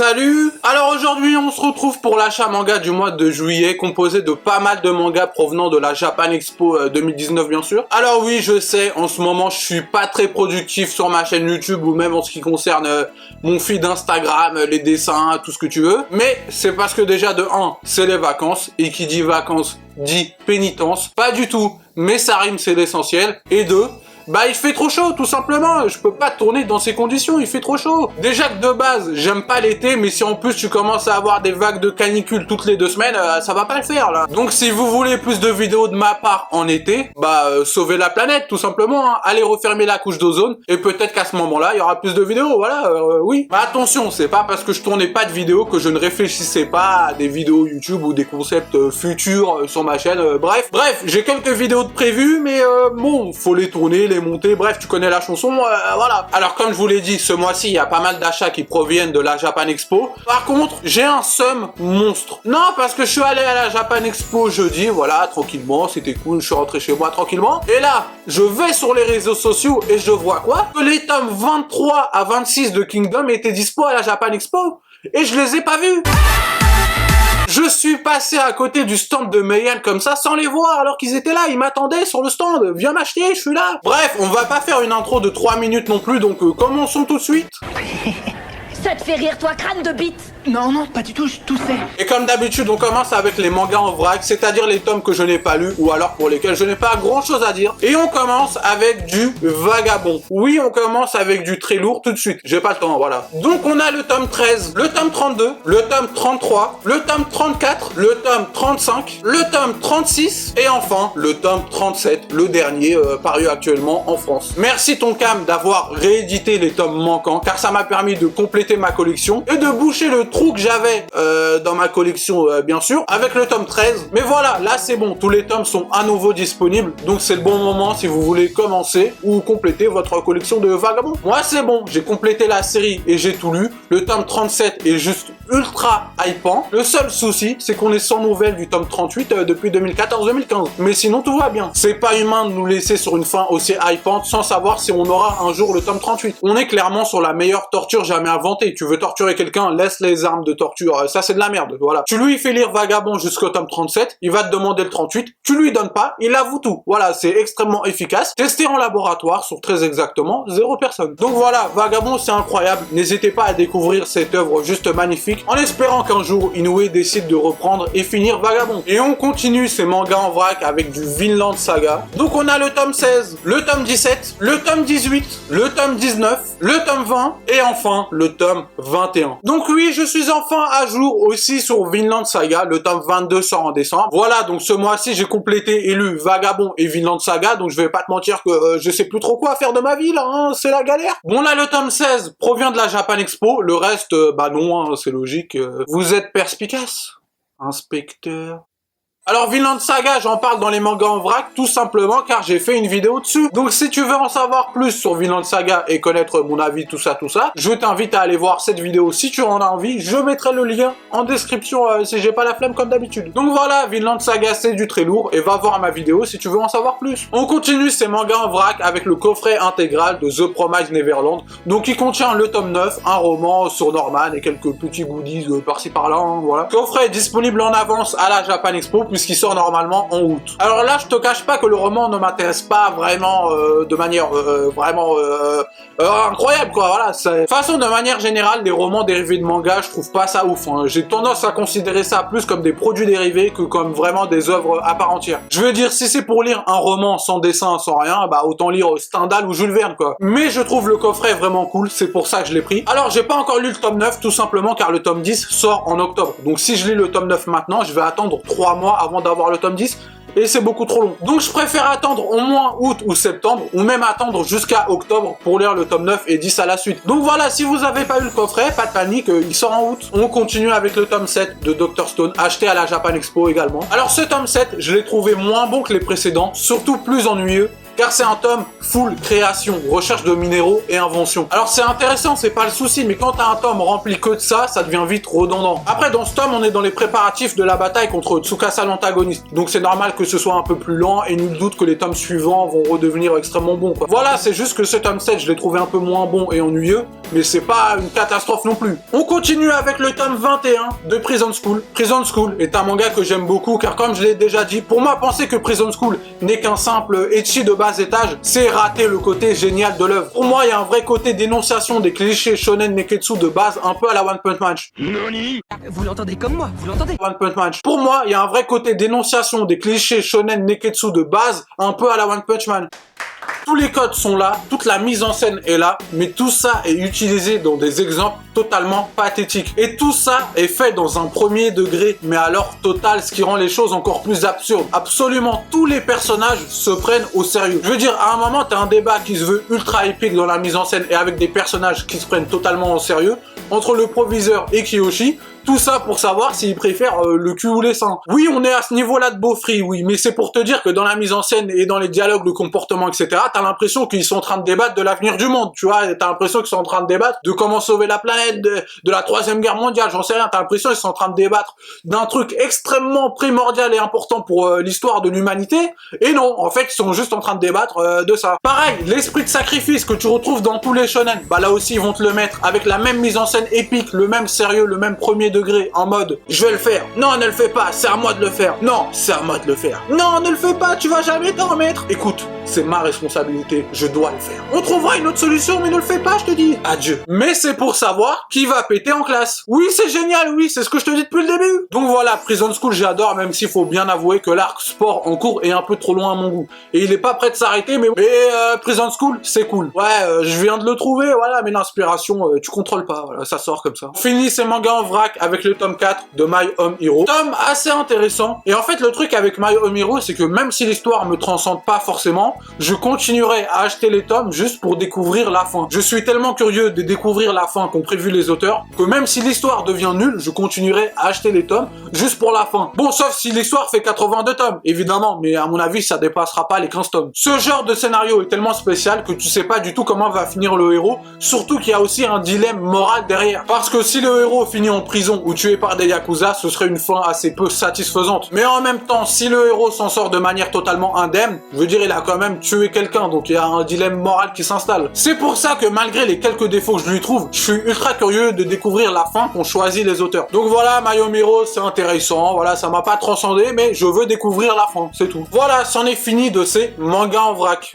Salut! Alors aujourd'hui on se retrouve pour l'achat manga du mois de juillet composé de pas mal de mangas provenant de la Japan Expo 2019 bien sûr. Alors oui je sais, en ce moment je suis pas très productif sur ma chaîne YouTube ou même en ce qui concerne mon feed Instagram, les dessins, tout ce que tu veux. Mais c'est parce que déjà de 1, c'est les vacances et qui dit vacances dit pénitence. Pas du tout, mais ça rime c'est l'essentiel. Et 2, bah il fait trop chaud tout simplement, je peux pas tourner dans ces conditions, il fait trop chaud. Déjà que de base, j'aime pas l'été, mais si en plus tu commences à avoir des vagues de canicule toutes les 2 semaines, ça va pas le faire là. Donc si vous voulez plus de vidéos de ma part en été, bah sauvez la planète tout simplement, hein. Allez refermer la couche d'ozone, et peut-être qu'à ce moment-là, il y aura plus de vidéos, voilà, oui. Mais attention, c'est pas parce que je tournais pas de vidéos que je ne réfléchissais pas à des vidéos YouTube ou des concepts futurs sur ma chaîne, bref, j'ai quelques vidéos de prévues, mais bon, faut les tourner, les monter, bref, tu connais la chanson, voilà. Alors comme je vous l'ai dit, ce mois-ci, il y a pas mal d'achats qui proviennent de la Japan Expo. Par contre, j'ai un seum monstre. Non, parce que je suis allé à la Japan Expo jeudi, voilà, tranquillement, c'était cool, je suis rentré chez moi tranquillement. Et là, je vais sur les réseaux sociaux et je vois quoi? Que les tomes 23 à 26 de Kingdom étaient dispo à la Japan Expo. Et je les ai pas vus. Je suis passé à côté du stand de Meian comme ça sans les voir alors qu'ils étaient là, ils m'attendaient sur le stand. Viens m'acheter, je suis là. Bref, on va pas faire une intro de 3 minutes non plus, donc commençons tout de suite. Ça te fait rire toi, crâne de bite? Non, pas du tout, je toussais. Et comme d'habitude, on commence avec les mangas en vrac, c'est-à-dire les tomes que je n'ai pas lus ou alors pour lesquels je n'ai pas grand-chose à dire. Et on commence avec du Vagabond. Oui, on commence avec du très lourd tout de suite. J'ai pas le temps, voilà. Donc on a le tome 13, le tome 32, le tome 33, le tome 34, le tome 35, le tome 36 et enfin le tome 37, le dernier paru actuellement en France. Merci Tonkam d'avoir réédité les tomes manquants car ça m'a permis de compléter ma collection et de boucher le trou que j'avais dans ma collection bien sûr avec le tome 13. Mais voilà, là c'est bon, tous les tomes sont à nouveau disponibles, donc c'est le bon moment si vous voulez commencer ou compléter votre collection de Vagabond. Moi c'est bon, j'ai complété la série et j'ai tout lu. Le tome 37 est juste ultra hypant. Le seul souci c'est qu'on est sans nouvelles du tome 38 depuis 2014-2015, mais sinon tout va bien. C'est pas humain de nous laisser sur une fin aussi hypante sans savoir si on aura un jour le tome 38. On est clairement sur la meilleure torture jamais inventée. Tu veux torturer quelqu'un, laisse les armes de torture, ça c'est de la merde, voilà. Tu lui fais lire Vagabond jusqu'au tome 37, il va te demander le 38, tu lui donnes pas, il avoue tout. Voilà, c'est extrêmement efficace. Testé en laboratoire sur très exactement 0 personnes. Donc voilà, Vagabond c'est incroyable. N'hésitez pas à découvrir cette œuvre juste magnifique en espérant qu'un jour Inoue décide de reprendre et finir Vagabond. Et on continue ces mangas en vrac avec du Vinland Saga. Donc on a le tome 16, le tome 17, le tome 18, le tome 19, le tome 20 et enfin le tome 21. Donc oui, je suis enfin à jour aussi sur Vinland Saga, le tome 22 sort en décembre. Voilà, donc ce mois-ci j'ai complété et lu Vagabond et Vinland Saga, donc je vais pas te mentir que je sais plus trop quoi faire de ma vie là, hein, c'est la galère. Bon là le tome 16 provient de la Japan Expo, le reste, bah non, hein, c'est logique. Vous êtes perspicace, inspecteur. Alors Vinland Saga, j'en parle dans les mangas en vrac tout simplement car j'ai fait une vidéo dessus. Donc si tu veux en savoir plus sur Vinland Saga et connaître mon avis, tout ça, je t'invite à aller voir cette vidéo si tu en as envie. Je mettrai le lien en description si j'ai pas la flemme comme d'habitude. Donc voilà, Vinland Saga c'est du très lourd et va voir ma vidéo si tu veux en savoir plus. On continue ces mangas en vrac avec le coffret intégral de The Promised Neverland. Donc il contient le tome 9, un roman sur Norman et quelques petits goodies par-ci par-là, hein, voilà. Coffret est disponible en avance à la Japan Expo puisqu'il sort normalement en août. Alors là, je te cache pas que le roman ne m'intéresse pas vraiment de manière vraiment incroyable, quoi. Voilà. De toute façon, de manière générale, les romans dérivés de manga, je trouve pas ça ouf. Hein. J'ai tendance à considérer ça plus comme des produits dérivés que comme vraiment des œuvres à part entière. Je veux dire, si c'est pour lire un roman sans dessin, sans rien, bah autant lire Stendhal ou Jules Verne, quoi. Mais je trouve le coffret vraiment cool, c'est pour ça que je l'ai pris. Alors, j'ai pas encore lu le tome 9, tout simplement car le tome 10 sort en octobre. Donc si je lis le tome 9 maintenant, je vais attendre 3 mois avant d'avoir le tome 10 et c'est beaucoup trop long. Donc je préfère attendre au moins août ou septembre ou même attendre jusqu'à octobre pour lire le tome 9 et 10 à la suite. Donc voilà, si vous avez pas eu le coffret, pas de panique, il sort en août. On continue avec le tome 7 de Dr Stone, acheté à la Japan Expo également. Alors ce tome 7, je l'ai trouvé moins bon que les précédents, surtout plus ennuyeux. car c'est un tome full création, recherche de minéraux et invention. Alors c'est intéressant, c'est pas le souci, mais quand t'as un tome rempli que de ça devient vite redondant. Après, dans ce tome, on est dans les préparatifs de la bataille contre Tsukasa l'antagoniste, donc c'est normal que ce soit un peu plus lent, et nul doute que les tomes suivants vont redevenir extrêmement bons, quoi. Voilà, c'est juste que ce tome 7, je l'ai trouvé un peu moins bon et ennuyeux, mais c'est pas une catastrophe non plus. On continue avec le tome 21 de Prison School. Prison School est un manga que j'aime beaucoup, car comme je l'ai déjà dit, pour moi, penser que Prison School n'est qu'un simple ecchi de bas étage, c'est rater le côté génial de l'œuvre. Pour moi, il y a un vrai côté dénonciation des clichés shonen neketsu de base, un peu à la One Punch Man. Vous l'entendez comme moi, vous l'entendez? One Punch Man. Pour moi, il y a un vrai côté dénonciation des clichés shonen neketsu de base, un peu à la One Punch Man. Tous les codes sont là, toute la mise en scène est là, mais tout ça est utilisé dans des exemples totalement pathétiques. Et tout ça est fait dans un premier degré, mais alors total, ce qui rend les choses encore plus absurdes. Absolument tous les personnages se prennent au sérieux. Je veux dire, à un moment, t'as un débat qui se veut ultra épique dans la mise en scène et avec des personnages qui se prennent totalement au sérieux, entre le proviseur et Kiyoshi. Tout ça pour savoir s'ils préfèrent le cul ou les seins. Oui, on est à ce niveau-là de beaufry, oui, mais c'est pour te dire que dans la mise en scène et dans les dialogues, le comportement, etc., t'as l'impression qu'ils sont en train de débattre de l'avenir du monde, tu vois, t'as l'impression qu'ils sont en train de débattre de comment sauver la planète, de la troisième guerre mondiale, j'en sais rien, t'as l'impression qu'ils sont en train de débattre d'un truc extrêmement primordial et important pour l'histoire de l'humanité, et non, en fait, ils sont juste en train de débattre de ça. Pareil, l'esprit de sacrifice que tu retrouves dans tous les shonen, bah là aussi, ils vont te le mettre avec la même mise en scène épique, le même sérieux, le même premier degré, en mode je vais le faire. Non, ne le fais pas, c'est à moi de le faire. Non, c'est à moi de le faire. Non, ne le fais pas, tu vas jamais t'en remettre. Écoute, c'est ma responsabilité, je dois le faire. On trouvera une autre solution, mais ne le fais pas, je te dis. Adieu. Mais c'est pour savoir qui va péter en classe. Oui, c'est génial, oui, c'est ce que je te dis depuis le début. Donc voilà, Prison School, j'adore, même s'il faut bien avouer que l'arc sport en cours est un peu trop loin à mon goût. Et il est pas prêt de s'arrêter, mais Prison School, c'est cool. Ouais, je viens de le trouver, voilà, mais l'inspiration, tu contrôles pas, voilà, ça sort comme ça. Fini ces mangas en vrac avec le tome 4 de My Home Hero. Tome assez intéressant. Et en fait, le truc avec My Home Hero, c'est que même si l'histoire me transcende pas forcément, je continuerai à acheter les tomes juste pour découvrir la fin. Je suis tellement curieux de découvrir la fin qu'ont prévu les auteurs, que même si l'histoire devient nulle, je continuerai à acheter les tomes juste pour la fin. Bon, sauf si l'histoire fait 82 tomes, évidemment, mais à mon avis, ça dépassera pas les 15 tomes. Ce genre de scénario est tellement spécial que tu sais pas du tout comment va finir le héros, surtout qu'il y a aussi un dilemme moral derrière. Parce que si le héros finit en prison ou tué par des yakuza, ce serait une fin assez peu satisfaisante. Mais en même temps, si le héros s'en sort de manière totalement indemne, je veux dire, il a quand même tué quelqu'un, donc il y a un dilemme moral qui s'installe. C'est pour ça que malgré les quelques défauts que je lui trouve, je suis ultra curieux de découvrir la fin qu'ont choisi les auteurs. Donc voilà, My Home Hero, c'est intéressant, voilà, ça m'a pas transcendé, mais je veux découvrir la fin, c'est tout. Voilà, c'en est fini de ces mangas en vrac.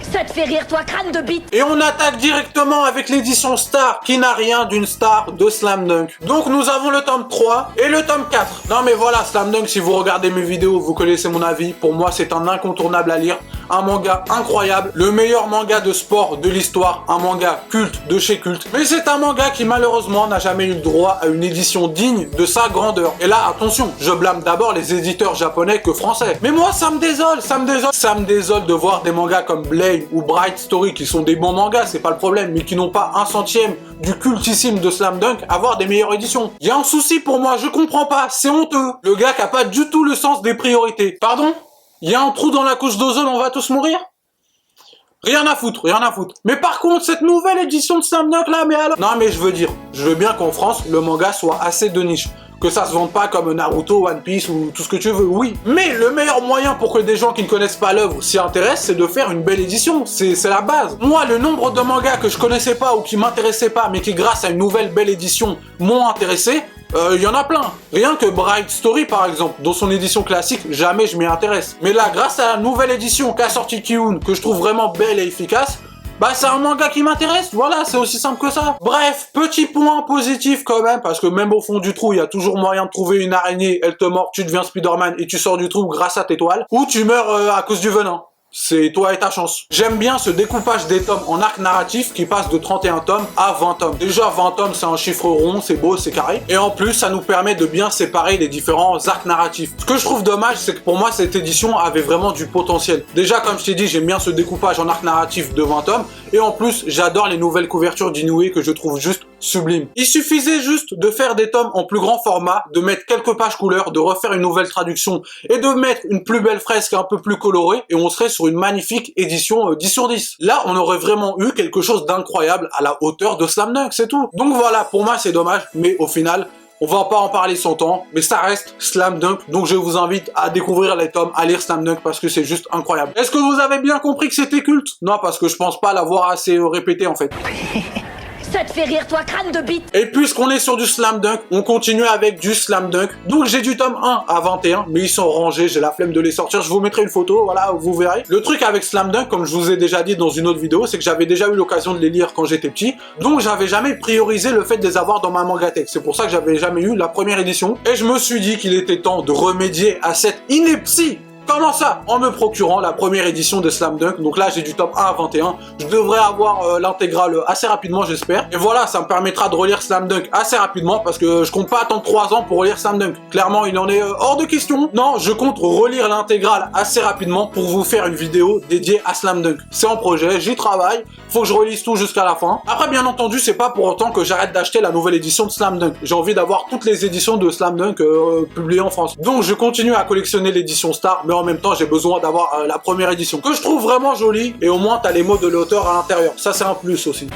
Ça te fait rire, toi, crâne de bite? Et on attaque directement avec l'édition Star, qui n'a rien d'une star de Slam Dunk. Donc nous avons le tome 3 et le tome 4. Non mais voilà, Slam Dunk, si vous regardez mes vidéos, vous connaissez mon avis. Pour moi, c'est un incontournable à lire. Un manga incroyable, le meilleur manga de sport de l'histoire, un manga culte de chez culte. Mais c'est un manga qui malheureusement n'a jamais eu le droit à une édition digne de sa grandeur. Et là, attention, je blâme d'abord les éditeurs japonais que français. Mais moi, ça me désole, ça me désole de voir des mangas comme Blade ou Bright Story qui sont des bons mangas, c'est pas le problème, mais qui n'ont pas un centième du cultissime de Slam Dunk avoir des meilleures éditions. Il y a un souci pour moi, je comprends pas, c'est honteux. Le gars qui a pas du tout le sens des priorités. Pardon? Il y a un trou dans la couche d'ozone, on va tous mourir? Rien à foutre, rien à foutre. Mais par contre, cette nouvelle édition de Slam Dunk là, mais alors... Non mais je veux bien qu'en France, le manga soit assez de niche. Que ça se vende pas comme Naruto, One Piece ou tout ce que tu veux, oui. Mais le meilleur moyen pour que des gens qui ne connaissent pas l'œuvre s'y intéressent, c'est de faire une belle édition. C'est la base. Moi, le nombre de mangas que je connaissais pas ou qui m'intéressaient pas, mais qui grâce à une nouvelle belle édition m'ont intéressé, il y en a plein. Rien que Bright Story par exemple, dans son édition classique, jamais je m'y intéresse. Mais là, grâce à la nouvelle édition qu'a sorti Kiun, que je trouve vraiment belle et efficace, bah c'est un manga qui m'intéresse, voilà, c'est aussi simple que ça. Bref, petit point positif quand même, parce que même au fond du trou, il y a toujours moyen de trouver une araignée, elle te mord, tu deviens Spider-Man et tu sors du trou grâce à tes toiles, ou tu meurs à cause du venin. C'est toi et ta chance. J'aime bien ce découpage des tomes en arc narratif qui passe de 31 tomes à 20 tomes. Déjà 20 tomes c'est un chiffre rond, c'est beau, c'est carré. Et en plus ça nous permet de bien séparer les différents arcs narratifs. Ce que je trouve dommage c'est que pour moi cette édition avait vraiment du potentiel. Déjà comme je t'ai dit j'aime bien ce découpage en arc narratif de 20 tomes. Et en plus j'adore les nouvelles couvertures d'Inoue que je trouve juste sublime. Il suffisait juste de faire des tomes en plus grand format, de mettre quelques pages couleurs, de refaire une nouvelle traduction et de mettre une plus belle fresque un peu plus colorée et on serait sur une magnifique édition 10 sur 10. Là, on aurait vraiment eu quelque chose d'incroyable à la hauteur de Slam Dunk, c'est tout. Donc voilà, pour moi c'est dommage, mais au final, on va pas en parler 100 ans, mais ça reste Slam Dunk, donc je vous invite à découvrir les tomes, à lire Slam Dunk parce que c'est juste incroyable. Est-ce que vous avez bien compris que c'était culte? Non, parce que je pense pas l'avoir assez répété en fait. Ça te fait rire, toi, crâne de bite? Et puisqu'on est sur du Slam Dunk, on continue avec du Slam Dunk. Donc j'ai du tome 1 à 21, mais ils sont rangés, j'ai la flemme de les sortir. Je vous mettrai une photo, voilà, vous verrez. Le truc avec Slam Dunk, comme je vous ai déjà dit dans une autre vidéo, c'est que j'avais déjà eu l'occasion de les lire quand j'étais petit. Donc j'avais jamais priorisé le fait de les avoir dans ma Mangatech. C'est pour ça que j'avais jamais eu la première édition. Et je me suis dit qu'il était temps de remédier à cette ineptie. Comment ça? En me procurant la première édition de Slam Dunk. Donc là, j'ai du tome 1 à 21. Je devrais avoir l'intégrale assez rapidement, j'espère. Et voilà, ça me permettra de relire Slam Dunk assez rapidement parce que je compte pas attendre 3 ans pour relire Slam Dunk. Clairement, il en est hors de question. Non, je compte relire l'intégrale assez rapidement pour vous faire une vidéo dédiée à Slam Dunk. C'est en projet, j'y travaille. Faut que je relise tout jusqu'à la fin. Après, bien entendu, c'est pas pour autant que j'arrête d'acheter la nouvelle édition de Slam Dunk. J'ai envie d'avoir toutes les éditions de Slam Dunk publiées en France. Donc, je continue à collectionner l'édition Star, mais en même temps, j'ai besoin d'avoir la première édition, que je trouve vraiment jolie, et au moins, t'as les mots de l'auteur à l'intérieur. Ça, c'est un plus aussi.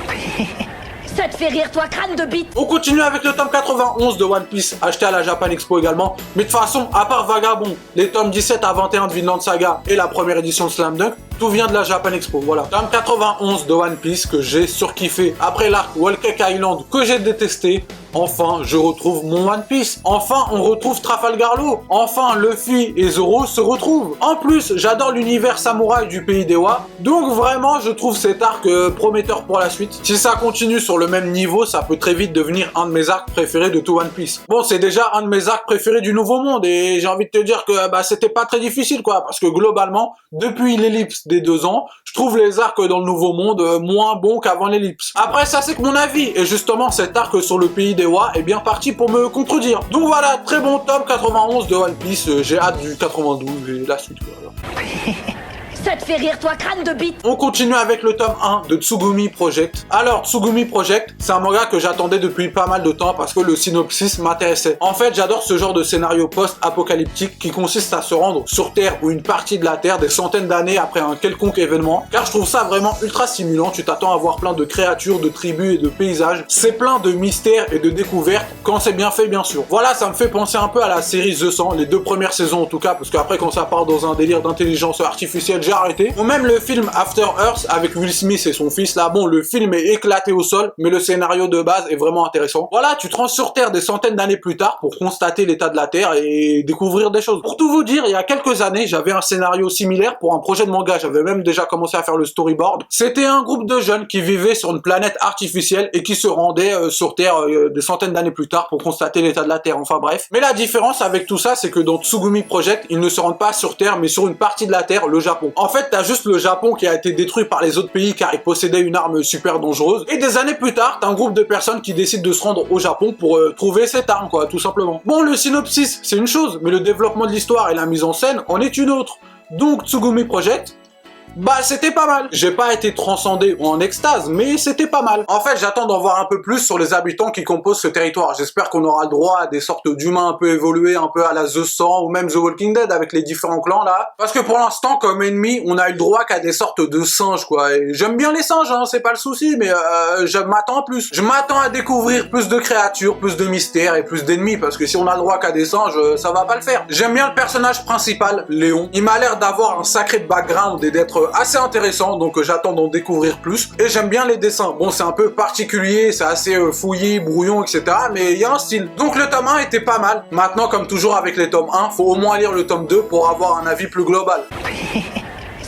Ça te fait rire, toi, crâne de bite? On continue avec le tome 91 de One Piece, acheté à la Japan Expo également. Mais de toute façon, à part Vagabond, les tomes 17 à 21 de Vinland Saga et la première édition de Slam Dunk, tout vient de la Japan Expo, voilà. Tome 91 de One Piece que j'ai surkiffé. Après l'arc Whole Cake Island que j'ai détesté, enfin, je retrouve mon One Piece. Enfin, on retrouve Trafalgar Law. Enfin, Luffy et Zoro se retrouvent. En plus, j'adore l'univers samouraï du pays d'Ewa. Donc vraiment, je trouve cet arc prometteur pour la suite. Si ça continue sur le même niveau, ça peut très vite devenir un de mes arcs préférés de tout One Piece. Bon, c'est déjà un de mes arcs préférés du Nouveau Monde et j'ai envie de te dire que c'était pas très difficile quoi, parce que globalement, depuis l'ellipse des 2 ans, je trouve les arcs dans le Nouveau Monde moins bons qu'avant l'ellipse. Après, ça c'est que mon avis, et justement cet arc sur le pays d'Ewa est bien parti pour me contredire. Donc voilà, très bon tome 91 de One Piece, j'ai hâte du 92 et la suite. Voilà. Ça te fait rire, toi, crâne de bite? On continue avec le tome 1 de Tsugumi Project. Alors, Tsugumi Project, c'est un manga que j'attendais depuis pas mal de temps parce que le synopsis m'intéressait. En fait, j'adore ce genre de scénario post-apocalyptique qui consiste à se rendre sur Terre ou une partie de la Terre des centaines d'années après un quelconque événement. Car je trouve ça vraiment ultra stimulant. Tu t'attends à voir plein de créatures, de tribus et de paysages. C'est plein de mystères et de découvertes quand c'est bien fait, bien sûr. Voilà, ça me fait penser un peu à la série The 100, les 2 premières saisons en tout cas, parce qu'après quand ça part dans un délire d'intelligence artificielle, arrêté. Ou même le film After Earth avec Will Smith et son fils là, bon le film est éclaté au sol mais le scénario de base est vraiment intéressant. Voilà, tu te rends sur Terre des centaines d'années plus tard pour constater l'état de la Terre et découvrir des choses. Pour tout vous dire, il y a quelques années j'avais un scénario similaire pour un projet de manga, j'avais même déjà commencé à faire le storyboard. C'était un groupe de jeunes qui vivaient sur une planète artificielle et qui se rendaient sur Terre des centaines d'années plus tard pour constater l'état de la Terre, enfin bref. Mais la différence avec tout ça, c'est que dans Tsugumi Project, ils ne se rendent pas sur Terre mais sur une partie de la Terre, le Japon. En fait, t'as juste le Japon qui a été détruit par les autres pays car il possédait une arme super dangereuse. Et des années plus tard, t'as un groupe de personnes qui décident de se rendre au Japon pour trouver cette arme, quoi, tout simplement. Bon, le synopsis, c'est une chose, mais le développement de l'histoire et la mise en scène en est une autre. Donc, Tsugumi Project, c'était pas mal. J'ai pas été transcendé ou en extase, mais c'était pas mal. En fait, j'attends d'en voir un peu plus sur les habitants qui composent ce territoire. J'espère qu'on aura le droit à des sortes d'humains un peu évolués, un peu à la The 100 ou même The Walking Dead avec les différents clans là. Parce que pour l'instant, comme ennemi, on a eu le droit qu'à des sortes de singes quoi. Et j'aime bien les singes, hein, c'est pas le souci, mais je m'attends à plus. Je m'attends à découvrir plus de créatures, plus de mystères et plus d'ennemis parce que si on a le droit qu'à des singes, ça va pas le faire. J'aime bien le personnage principal, Léon. Il m'a l'air d'avoir un sacré background et d'être assez intéressant, donc j'attends d'en découvrir plus. Et j'aime bien les dessins. Bon, c'est un peu particulier, c'est assez fouillé, brouillon, etc. Mais il y a un style. Donc le tome 1 était pas mal. Maintenant, comme toujours avec les tomes 1, faut au moins lire le tome 2 pour avoir un avis plus global.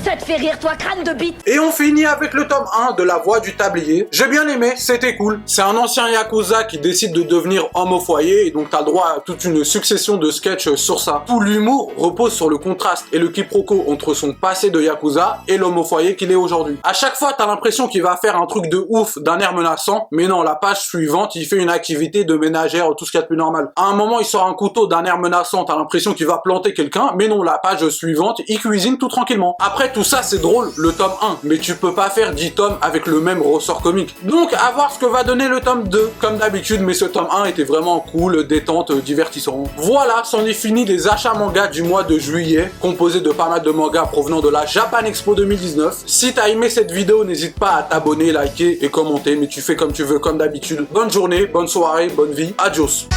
Ça te fait rire, toi, crâne de bite? Et on finit avec le tome 1 de La Voix du Tablier. J'ai bien aimé, c'était cool. C'est un ancien Yakuza qui décide de devenir homme au foyer, et donc t'as le droit à toute une succession de sketchs sur ça. Tout l'humour repose sur le contraste et le quiproquo entre son passé de Yakuza et l'homme au foyer qu'il est aujourd'hui. À chaque fois, t'as l'impression qu'il va faire un truc de ouf d'un air menaçant, mais non, la page suivante, il fait une activité de ménagère, tout ce qu'il y a de plus normal. À un moment, il sort un couteau d'un air menaçant, t'as l'impression qu'il va planter quelqu'un, mais non, la page suivante, il cuisine tout tranquillement. Après tout Tout ça c'est drôle, le tome 1, mais tu peux pas faire 10 tomes avec le même ressort comique. Donc à voir ce que va donner le tome 2, comme d'habitude, mais ce tome 1 était vraiment cool, détente, divertissant. Voilà, c'en est fini des achats manga du mois de juillet, composé de pas mal de mangas provenant de la Japan Expo 2019. Si t'as aimé cette vidéo, n'hésite pas à t'abonner, liker et commenter, mais tu fais comme tu veux, comme d'habitude. Bonne journée, bonne soirée, bonne vie, adios.